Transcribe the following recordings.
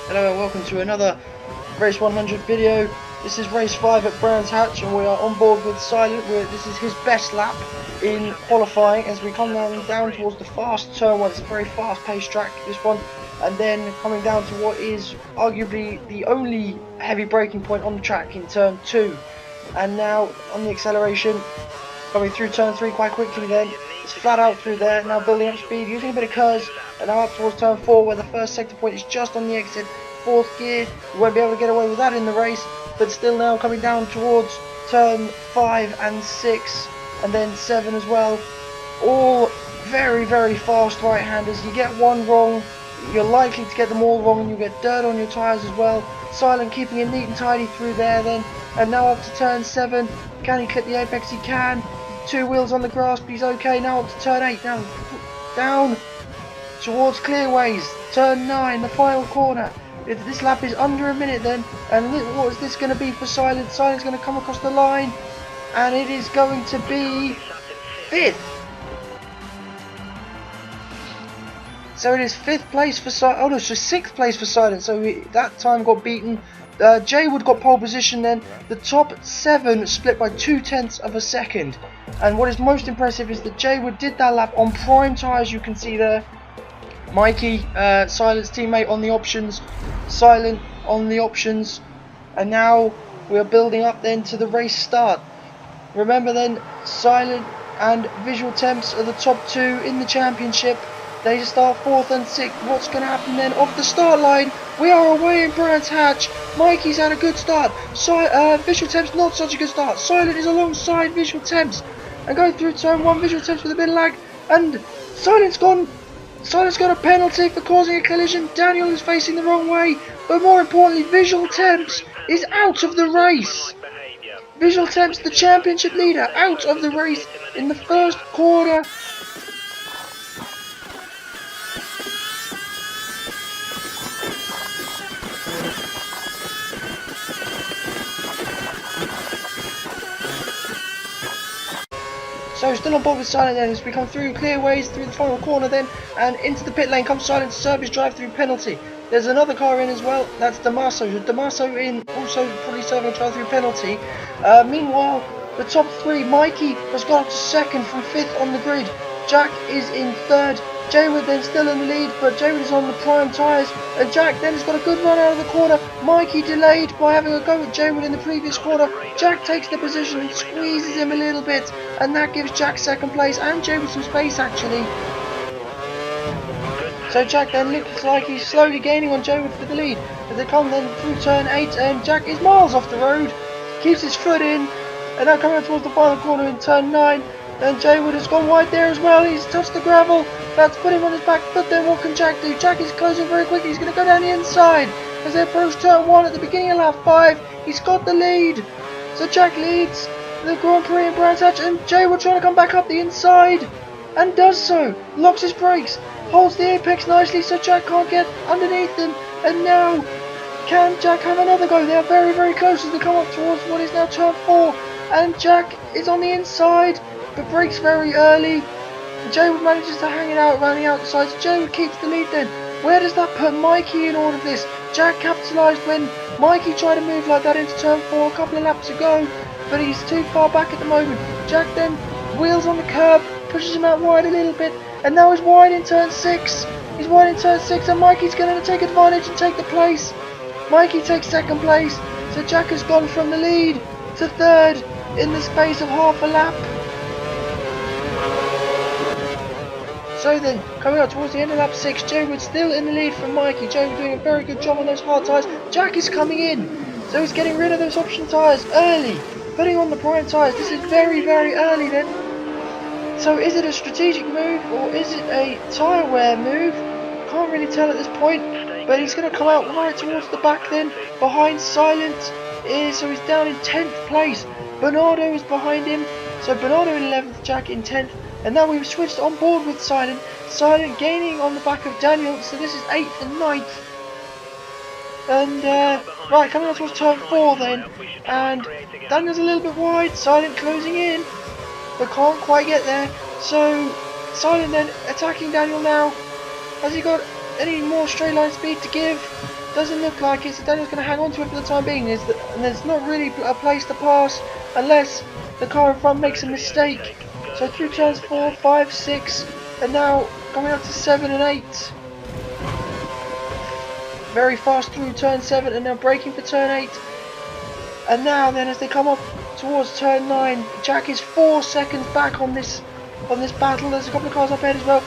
Hello and welcome to another Race 100 video. This is race 5 at Brands Hatch and we are on board with Silent. This is his best lap in qualifying as we come down towards the fast turn 1. It's a very fast paced track, this one, and then coming down to what is arguably the only heavy braking point on the track in turn 2. And now on the acceleration, coming through turn 3 quite quickly then. It's flat out through there, now building up speed, using a bit of curves, and now up towards turn 4 where the first sector point is just on the exit. 4th gear, you won't be able to get away with that in the race, but still now coming down towards turn 5 and 6, and then 7 as well. All very, very fast right-handers. You get one wrong, you're likely to get them all wrong, and you get dirt on your tyres as well. Silent keeping it neat and tidy through there then, and now up to turn 7. Can he clip the apex? He can. 2 wheels on the grass, but he's okay. Now up to turn 8, down towards clearways, turn 9, the final corner. This lap is under a minute then, and what is this going to be for Silent? Silent's going to come across the line, and it is going to be 5th. So it is 5th place for Silent. Oh no, so 6th place for Silent. So that time got beaten. Jaywood got pole position then. The top 7 split by 0.2 of a second. And what is most impressive is that Jaywood did that lap on prime tyres, you can see there. Mikey, Silent's teammate, on the options. Silent on the options. And now we are building up then to the race start. Remember then, Silent and Visual Temps are the top 2 in the championship. They start 4th and 6th. What's going to happen then? Off the start line, we are away in Brands Hatch. Mikey's had a good start. Visual Temps not such a good start. Silent is alongside Visual Temps. And going through turn 1, Visual Temps with a bit of lag. And Silent's got a penalty for causing a collision. Daniel is facing the wrong way. But more importantly, Visual Temps is out of the race. Visual Temps, the championship leader, out of the race in the first quarter. So still on board with Silent then as we come through clearways through the final corner then, and into the pit lane comes Silent to serve his drive-through penalty. There's another car in as well, that's Damaso. Damaso in, also probably serving a drive-through penalty. Meanwhile, the top 3, Mikey has got up to 2nd from 5th on the grid. Jack is in 3rd. Jaywood then still in the lead, but Jaywood is on the prime tyres, and Jack then has got a good run out of the corner. Mikey delayed by having a go at Jaywood in the previous corner. Jack takes the position and squeezes him a little bit, and that gives Jack 2nd place and Jaywood some space actually. So Jack then looks like he's slowly gaining on Jaywood for the lead. As they come then through turn 8, and Jack is miles off the road, keeps his foot in, and now coming towards the final corner in turn 9. And Jaywood has gone wide there as well. He's touched the gravel. That's put him on his back foot. Then what can Jack do? Jack is closing very quickly. He's going to go down the inside as they approach turn 1 at the beginning of lap 5. He's got the lead. So Jack leads the Grand Prix in Brands Hatch, and Jaywood trying to come back up the inside and does so. Locks his brakes, holds the apex nicely so Jack can't get underneath him. And now can Jack have another go? They are very, very close as they come up towards what is now turn 4. And Jack is on the inside, but brakes very early. Jaywood manages to hang it out around the outside. So Jaywood keeps the lead then. Where does that put Mikey in all of this? Jack capitalised when Mikey tried to move like that into turn 4 a couple of laps ago, but he's too far back at the moment. Jack then wheels on the curb, pushes him out wide a little bit, and now he's wide in turn 6. He's wide in turn 6, and Mikey's going to take advantage and take the place. Mikey takes 2nd place, so Jack has gone from the lead to 3rd in the space of half a lap. So then, coming up towards the end of lap 6, Jaywood still in the lead from Mikey. Jaywood doing a very good job on those hard tyres. Jack is coming in, so he's getting rid of those option tyres early, putting on the prime tyres. This is very, very early then. So is it a strategic move, or is it a tyre wear move? Can't really tell at this point, but he's going to come out right towards the back then, behind Silent. So he's down in 10th place. Bernardo is behind him, so Bernardo in 11th, Jack in 10th. And now we've switched on board with Silent. Silent gaining on the back of Daniel, so this is 8th and 9th. And, right, coming on towards turn 4 then. And Daniel's a little bit wide, Silent closing in, but can't quite get there. So, Silent then attacking Daniel now. Has he got any more straight line speed to give? Doesn't look like it, so Daniel's going to hang on to it for the time being. And there's not really a place to pass unless the car in front makes a mistake. So through turns 4, 5, 6, and now coming up to 7 and 8. Very fast through turn 7 and now braking for turn 8. And now then as they come up towards turn 9, Jack is 4 seconds back on this battle. There's a couple of cars up ahead as well.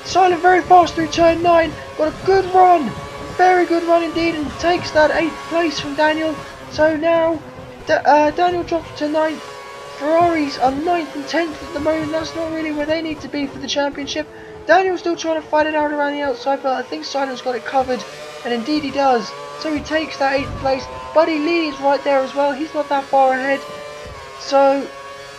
Silent very fast through turn 9, got a good run, very good run indeed, and takes that 8th place from Daniel. So now Daniel drops to 9th. Ferraris are 9th and 10th at the moment. That's not really where they need to be for the championship. Daniel's still trying to fight it out around the outside, but I think Silent's got it covered, and indeed he does. So he takes that 8th place. Buddy Lee is right there as well. He's not that far ahead. So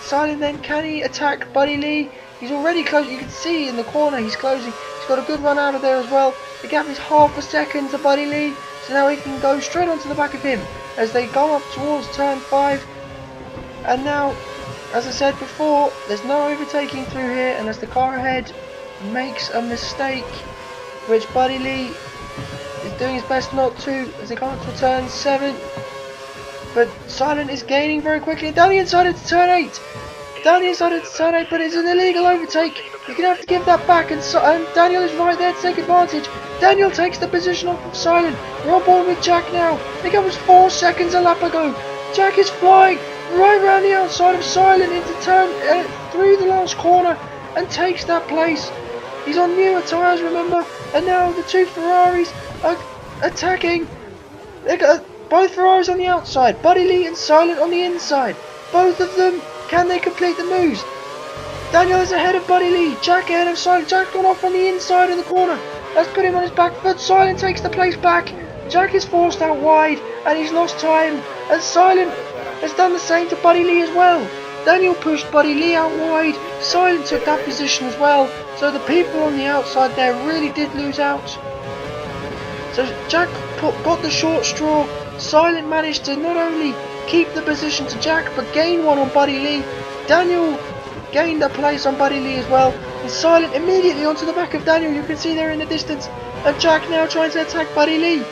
Silent then, can he attack Buddy Lee? He's already close. You can see in the corner he's closing. He's got a good run out of there as well. The gap is half a second to Buddy Lee. So now he can go straight onto the back of him as they go up towards turn 5. And now, as I said before, there's no overtaking through here unless the car ahead makes a mistake, which Buddy Lee is doing his best not to as they come up to turn 7. But Silent is gaining very quickly. Down the inside into turn 8. Down the inside into turn 8, but it's an illegal overtake. You're going to have to give that back, and Daniel is right there to take advantage. Daniel takes the position off of Silent. We're on board with Jack now. I think it was 4 seconds a lap ago. Jack is flying right around the outside of Silent into turn through the last corner and takes that place. He's on newer tyres, remember, and now the two Ferraris are attacking. They got both Ferraris on the outside, Buddy Lee and Silent on the inside. Both of them, can they complete the moves? Daniel is ahead of Buddy Lee, Jack ahead of Silent. Jack gone off on the inside of the corner. Let's put him on his back foot. Silent takes the place back. Jack is forced out wide and he's lost time. And Silent has done the same to Buddy Lee as well. Daniel pushed Buddy Lee out wide. Silent took that position as well. So the people on the outside there really did lose out. So Jack got the short straw. Silent managed to not only keep the position to Jack but gain one on Buddy Lee. Daniel gained a place on Buddy Lee as well. And Silent immediately onto the back of Daniel. You can see there in the distance. And Jack now trying to attack Buddy Lee.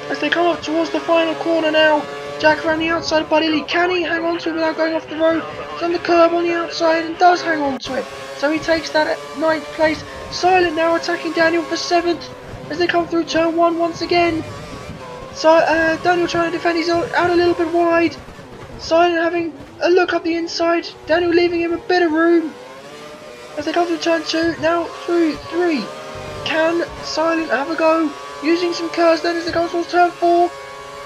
As they come up towards the final corner now. Jack around the outside of Buddy Lee. Can he hang on to it without going off the road? He's on the curb on the outside and does hang on to it. So he takes that at 9th place. Silent now attacking Daniel for 7th as they come through turn 1 once again. So Daniel trying to defend. He's out a little bit wide. Silent having a look up the inside. Daniel leaving him a bit of room. As they come through turn 2, now through 3. Can Silent have a go? Using some curves then as they come towards turn 4.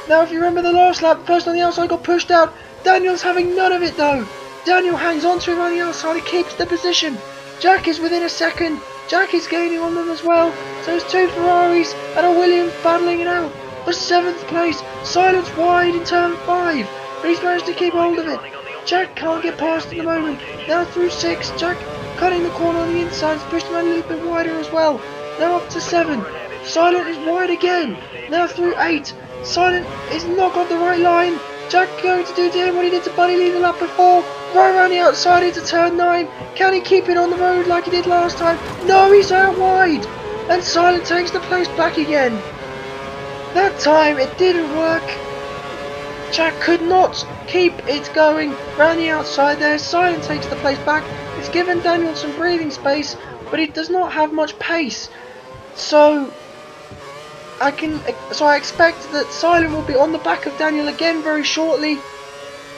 Now if you remember the last lap, the person on the outside got pushed out. Daniel's having none of it though. Daniel hangs on to him on the outside, he keeps the position. Jack is within a second. Jack is gaining on them as well. So there's two Ferraris and a Williams battling it out. For 7th place, Silent's wide in turn 5. But he's managed to keep hold of it. Jack can't get past at the moment. Now through 6, Jack cutting the corner on the inside. He's pushed him out a little bit wider as well. Now up to 7. Silent is wide again. Now through 8. Silent is not got the right line. Jack going to do to him what he did to Buddy Lee the lap before. Right around the outside into turn 9. Can he keep it on the road like he did last time? No, he's out wide. And Silent takes the place back again. That time it didn't work. Jack could not keep it going round the outside there. Silent takes the place back. It's given Daniel some breathing space, but he does not have much pace. So I expect that Silent will be on the back of Daniel again very shortly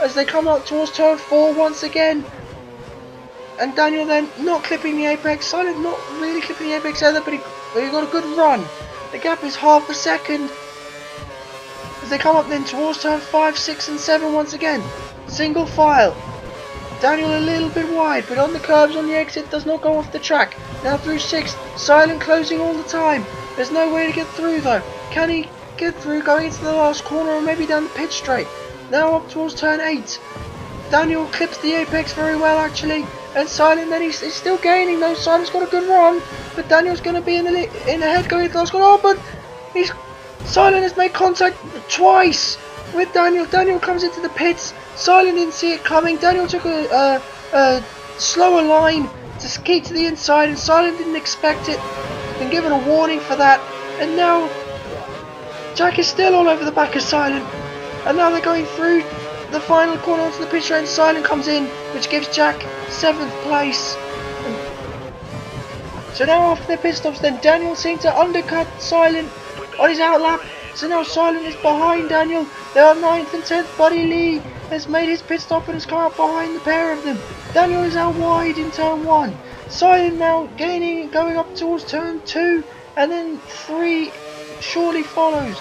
as they come up towards turn 4 once again. And Daniel then not clipping the apex. Silent not really clipping the apex either, but he got a good run. The gap is half a second as they come up then towards turn 5, 6 and 7 once again. Single file. Daniel a little bit wide, but on the curbs on the exit does not go off the track. Now through 6, Silent closing all the time. There's no way to get through though. Can he get through going into the last corner or maybe down the pit straight? Now up towards turn 8. Daniel clips the apex very well actually. And Silent then he's still gaining though. Silent's got a good run. But Daniel's going to be in the head going into the last corner. Oh, but Silent has made contact twice with Daniel. Daniel comes into the pits. Silent didn't see it coming. Daniel took a slower line to keep to the inside and Silent didn't expect it. Been given a warning for that, and now Jack is still all over the back of Silent. And now they're going through the final corner onto the pit straight, and Silent comes in, which gives Jack 7th place. So now after their pit stops, then Daniel seems to undercut Silent on his outlap. So now Silent is behind Daniel. They are 9th and 10th. Buddy Lee has made his pit stop and has come up behind the pair of them. Daniel is out wide in turn 1. Silent now gaining, going up towards turn 2, and then 3 surely follows.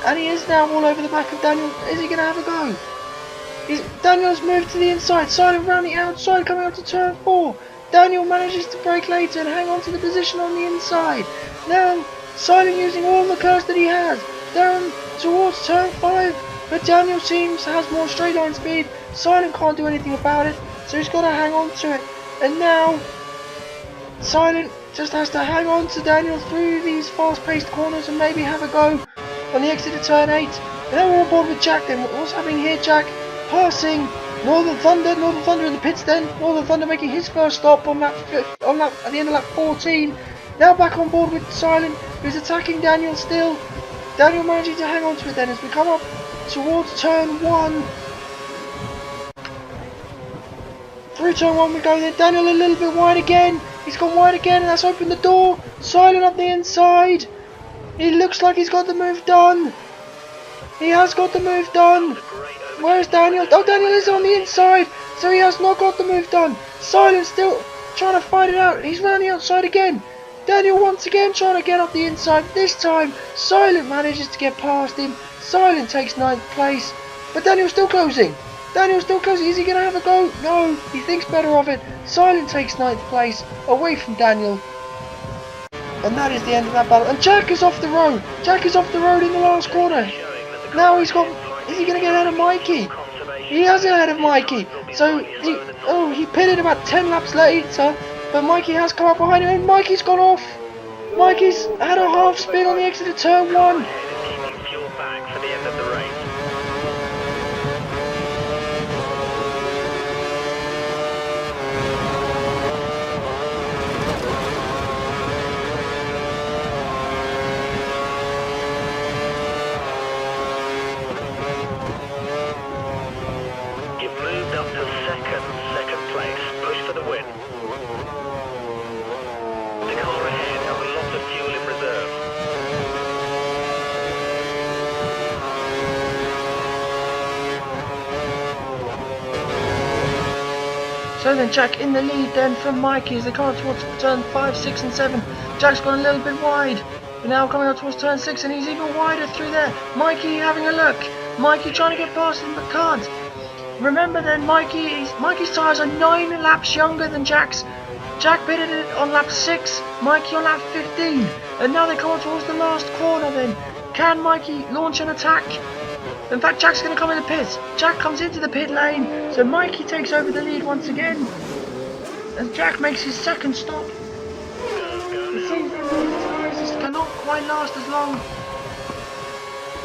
And he is now all over the back of Daniel. Is he going to have a go? Daniel's moved to the inside. Silent round the outside, coming up to turn 4. Daniel manages to brake later and hang on to the position on the inside. Now, Silent using all the curves that he has. Down towards turn 5. But Daniel seems has more straight line speed. Silent can't do anything about it, so he's got to hang on to it. And now, Silent just has to hang on to Daniel through these fast-paced corners and maybe have a go on the exit of turn 8. And then we're on board with Jack then. What's happening here? Jack passing Northern Thunder in the pits then. Northern Thunder making his first stop on at the end of lap 14. Now back on board with Silent, who's attacking Daniel still. Daniel managing to hang on to it then as we come up towards turn 1. Through turn 1 we go then. Daniel a little bit wide again. He's gone wide again and that's opened the door. Silent up the inside. He looks like he's got the move done. He has got the move done. Where's Daniel? Oh, Daniel is on the inside, so he has not got the move done. Silent still trying to fight it out. He's round the outside again. Daniel once again trying to get up the inside. This time, Silent manages to get past him. Silent takes 9th place, but Daniel's still closing. Daniel's still closing. Is he going to have a go? No, he thinks better of it. Silent takes 9th place, away from Daniel. And that is the end of that battle. And Jack is off the road. Jack is off the road in the last corner. Now he's got... Is he going to get ahead of Mikey? He has ahead of Mikey. So, he pitted about 10 laps later. But Mikey has come up behind him and Mikey's gone off. Mikey's had a half spin on the exit of turn 1. So then Jack in the lead then from Mikey as they come up towards turn 5, 6 and 7. Jack's gone a little bit wide. But now coming up towards turn 6 and he's even wider through there. Mikey having a look. Mikey trying to get past him but can't. Remember then Mikey's tyres are 9 laps younger than Jack's. Jack pitted it on lap 6, Mikey on lap 15. And now they come up towards the last corner then. Can Mikey launch an attack? In fact, Jack's going to come in the pits. Jack comes into the pit lane, so Mikey takes over the lead once again. As Jack makes his second stop. It seems that the tyres cannot quite last as long.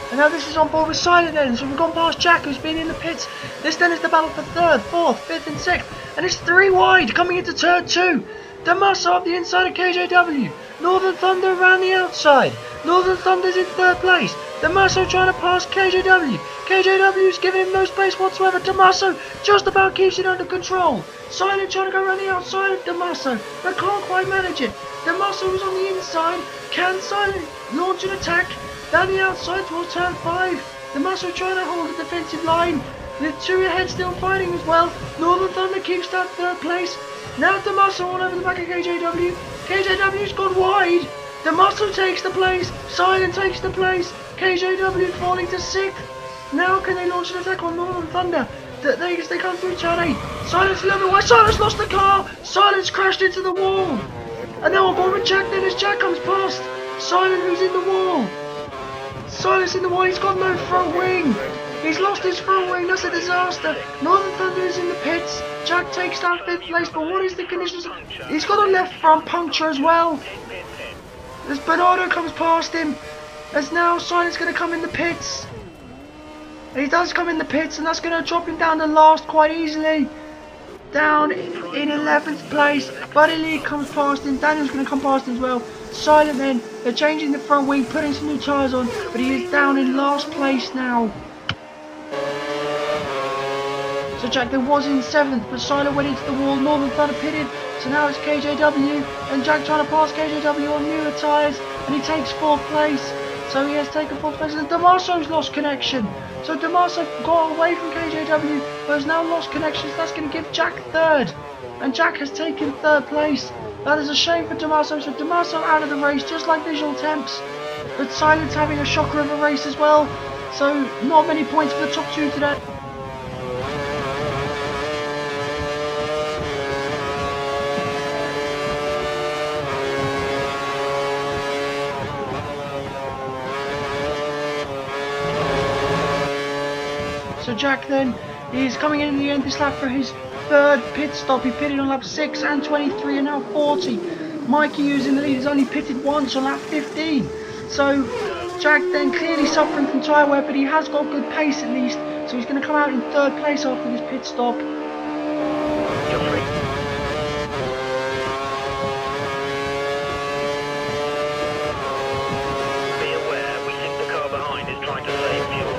And now this is on board with Silent then, so we've gone past Jack who's been in the pits. This then is the battle for 3rd, 4th, 5th and 6th. And it's 3 wide coming into turn 2. Damaso up the inside of KJW. Northern Thunder around the outside. Northern Thunder's in 3rd place. Damaso trying to pass KJW. KJW's giving him no space whatsoever. Damaso just about keeps it under control. Silent trying to go around the outside of Damaso, but can't quite manage it. Damaso is on the inside. Can Silent launch an attack down the outside towards turn 5? Damaso trying to hold the defensive line. The 2 ahead still fighting as well. Northern Thunder keeps that 3rd place. Now Damaso on over the back of KJW. KJW's gone wide. Damaso takes the place. Silent takes the place. KJW falling to 6th. Now can they launch an attack on Northern Thunder? They come through turn 8. Silent's a little bit wide. Silent's lost the car. Silent's crashed into the wall. And now on board with Jack then as Jack comes past Silent who's in the wall. Silent's in the wall. He's got no front wing. He's lost his front wing. That's a disaster. Northern Thunder is in the pits. Jack takes down 5th place. But what is the conditions? He's got a left front puncture as well. As Bernardo comes past him. As now Silent's going to come in the pits. And he does come in the pits, and that's going to drop him down to last quite easily. Down in 11th place. Buddy Lee comes past him. Daniel's going to come past him as well. Silent then, they're changing the front wing, putting some new tyres on, but he is down in last place now. So Jack then was in 7th, but Silent went into the wall, Northern Thunder pitted, so now it's KJW, and Jack trying to pass KJW on newer tyres, and he takes 4th place. So he has taken 4th place, and Damaso's lost connection. So Damaso got away from KJW, but has now lost connection, so that's going to give Jack 3rd. And Jack has taken 3rd place. That is a shame for Damaso, so Damaso out of the race, just like Visual Temps. But Silent's having a shocker of a race as well, so not many points for the top 2 today. So Jack then is coming in the end this lap for his 3rd pit stop. He pitted on lap 6 and 23 and now 40. Mikey, who's in the lead, has only pitted once on lap 15. So Jack then clearly suffering from tyre wear, but he has got good pace at least. So he's going to come out in 3rd place after this pit stop. Be aware, we think the car behind is trying to save fuel.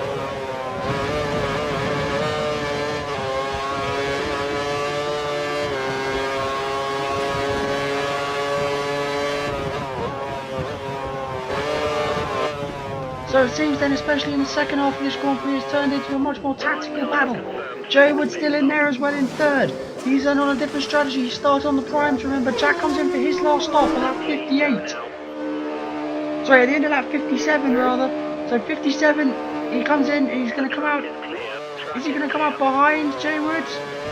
So it seems then, especially in the second half of this Grand Prix, has turned into a much more tactical battle. Jay Wood's still in there as well in 3rd. He's then on a different strategy. He starts on the primes, remember. Jack comes in for his last stop on lap 58. Sorry, at the end of lap 57 rather. So 57, he comes in, he's going to come out. Is he going to come out behind Jay Wood?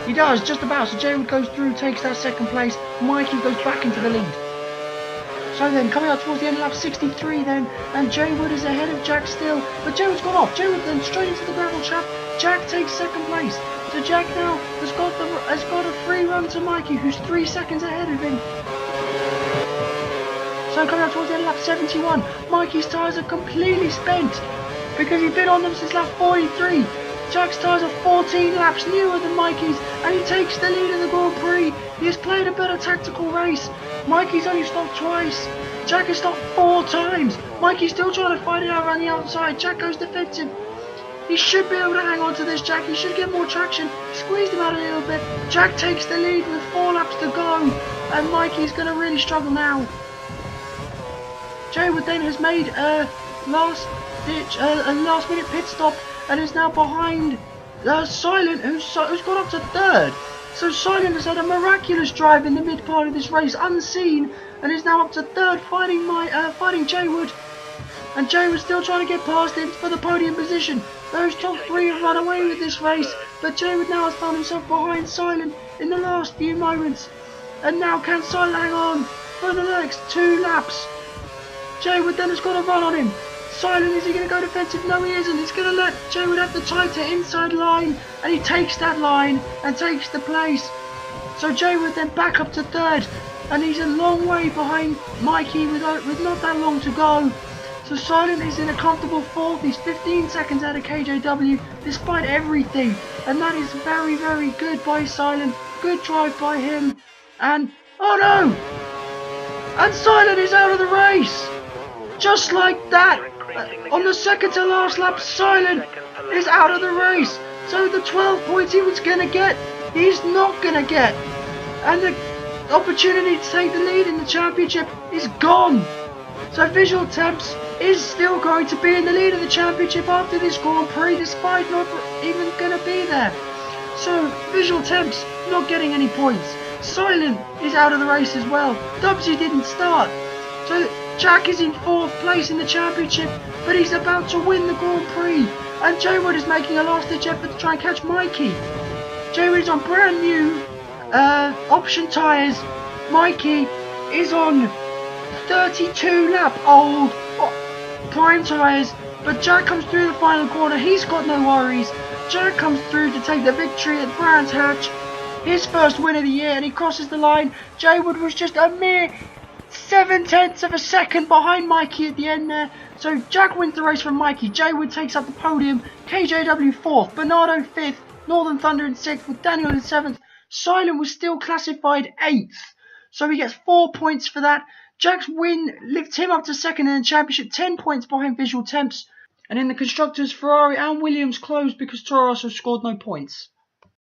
He does, just about. So Jay Wood goes through, takes that 2nd place. Mikey goes back into the lead. So then, coming out towards the end of lap 63 then, and Jay Wood is ahead of Jack still, but Jay Wood's gone off. Jay Wood then straight into the gravel trap. Jack takes 2nd place. So Jack now has got a free run to Mikey, who's 3 seconds ahead of him. So coming out towards the end of lap 71, Mikey's tyres are completely spent, because he's been on them since lap 43. Jack's tyres are 14 laps newer than Mikey's, and he takes the lead in the Grand Prix. He has played a better tactical race. Mikey's only stopped twice. Jack has stopped 4 times. Mikey's still trying to fight it out around the outside. Jack goes defensive. He should be able to hang on to this, Jack. He should get more traction. Squeezed him out a little bit. Jack takes the lead with 4 laps to go, and Mikey's going to really struggle now. Jay Wood then has made a last minute pit stop and is now behind Silent, who's gone up to 3rd. So Silent has had a miraculous drive in the mid part of this race, unseen, and is now up to 3rd, fighting Jay Wood. And Jay Wood's still trying to get past him for the podium position. Those top 3 have run away with this race, but Jay Wood now has found himself behind Silent in the last few moments. And now can Silent hang on for the next 2 laps? Jay Wood then has got a run on him. Silent, is he going to go defensive? No, he isn't. He's going to let Jay Wood have the tighter inside line, and he takes that line and takes the place. So Jay Wood then back up to 3rd, and he's a long way behind Mikey with not that long to go. So Silent is in a comfortable 4th. He's 15 seconds out of KJW despite everything, and that is very, very good by Silent. Good drive by him. And oh no! And Silent is out of the race, just like that. On the 2nd to last lap, Silent is out of the race. So the 12 points he was going to get, he's not going to get. And the opportunity to take the lead in the championship is gone. So Visual Temps is still going to be in the lead of the championship after this Grand Prix, despite not even going to be there. So Visual Temps not getting any points. Silent is out of the race as well. Dubsy didn't start. So Jack is in 4th place in the championship, but he's about to win the Grand Prix. And Jay Wood is making a last-ditch effort to try and catch Mikey. Jay Wood is on brand new option tyres. Mikey is on 32 lap old prime tyres, but Jack comes through the final corner. He's got no worries. Jack comes through to take the victory at Brands Hatch, his first win of the year, and he crosses the line. Jay Wood was just a mere 7/10 of a second behind Mikey at the end there. So Jack wins the race from Mikey. Jay Wood takes up the podium. KJW 4th, Bernardo 5th, Northern Thunder in 6th, with Daniel in 7th. Silent was still classified 8th, so he gets 4 points for that. Jack's win lifts him up to second in the championship, 10 points behind Visual Temps. And in the constructors, Ferrari and Williams closed because Toro Rosso scored no points.